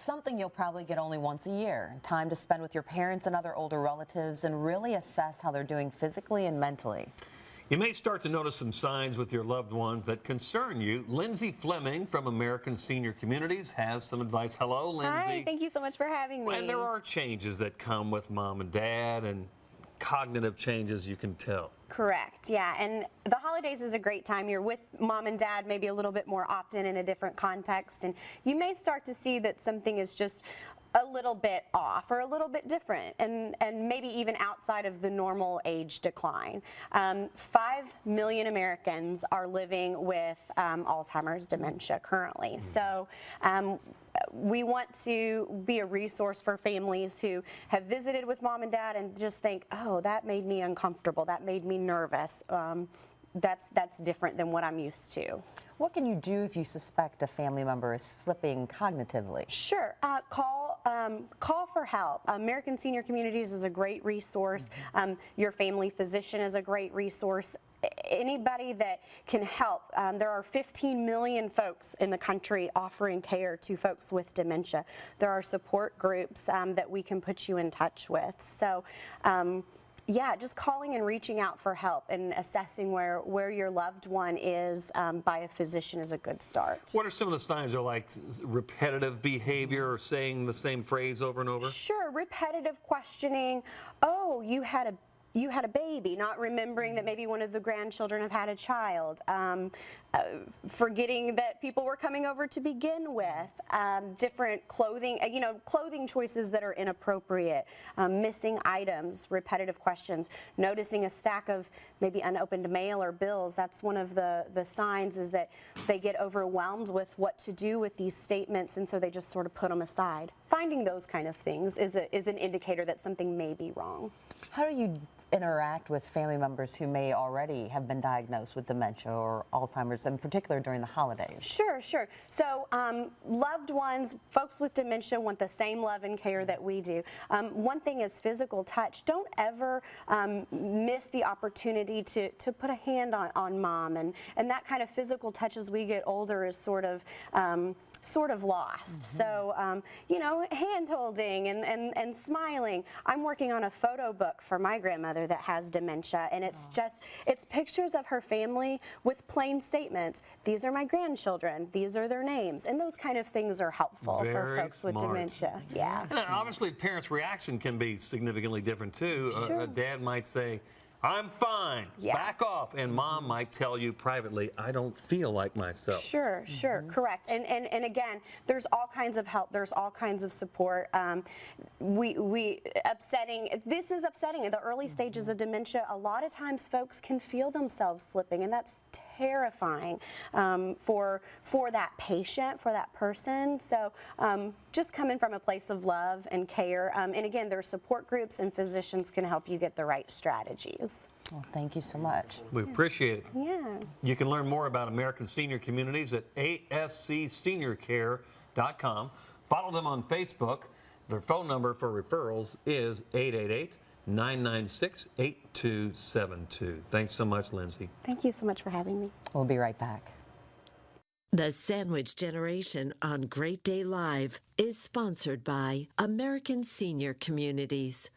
something you'll probably get only once a year. Time to spend with your parents and other older relatives and really assess how they're doing physically and mentally. You may start to notice some signs with your loved ones that concern you. Lindsay Fleming from American Senior Communities has some advice. Hello, Lindsay. Hi, thank you so much for having me. And there are changes that come with mom and dad and cognitive changes, you can tell. Correct, yeah, and the holidays is a great time. You're with mom and dad maybe a little bit more often in a different context, and you may start to see that something is just a little bit off or a little bit different, and maybe even outside of the normal age decline. 5 million Americans are living with Alzheimer's dementia currently. So we want to be a resource for families who have visited with mom and dad and just think, oh, that made me uncomfortable, that made me nervous. That's different than what I'm used to. What can you do if you suspect a family member is slipping cognitively? Sure. Call for help. American Senior Communities is a great resource. Your family physician is a great resource. Anybody that can help. There are 15 million folks in the country offering care to folks with dementia. There are support groups that we can put you in touch with. So yeah, just calling and reaching out for help and assessing where your loved one is by a physician is a good start. What are some of the signs? Are like repetitive behavior or saying the same phrase over and over? Sure, repetitive questioning. Oh, you had a baby, not remembering that maybe one of the grandchildren have had a child, forgetting that people were coming over to begin with, different clothing, clothing choices that are inappropriate, missing items, repetitive questions, noticing a stack of maybe unopened mail or bills. That's one of the signs, is that they get overwhelmed with what to do with these statements, and so they just sort of put them aside. Finding those kind of things is an indicator that something may be wrong. How do you interact with family members who may already have been diagnosed with dementia or Alzheimer's, in particular during the holidays? Sure. So loved ones, folks with dementia want the same love and care that we do. One thing is physical touch. Don't ever miss the opportunity to put a hand on mom, and that kind of physical touch as we get older is sort of lost. So, hand holding and smiling. I'm working on a photo book for my grandmother that has dementia, and it's pictures of her family with plain statements. These are my grandchildren, these are their names, and those kind of things are helpful for folks with dementia. Yeah. And obviously, parents' reaction can be significantly different too. Sure. A dad might say, I'm fine, back off. And mom might tell you privately, I don't feel like myself. Sure, correct. And again, there's all kinds of help, there's all kinds of support. This is upsetting. In the early stages of dementia, a lot of times folks can feel themselves slipping, and that's terrifying for that patient, for that person. So just coming from a place of love and care. And again, there's support groups, and physicians can help you get the right strategies. Well, thank you so much. We appreciate it. Yeah. You can learn more about American Senior Communities at ASCSeniorCare.com. Follow them on Facebook. Their phone number for referrals is 888-996-8272. Thanks so much, Lindsay. Thank you so much for having me. We'll be right back. The Sandwich Generation on Great Day Live is sponsored by American Senior Communities.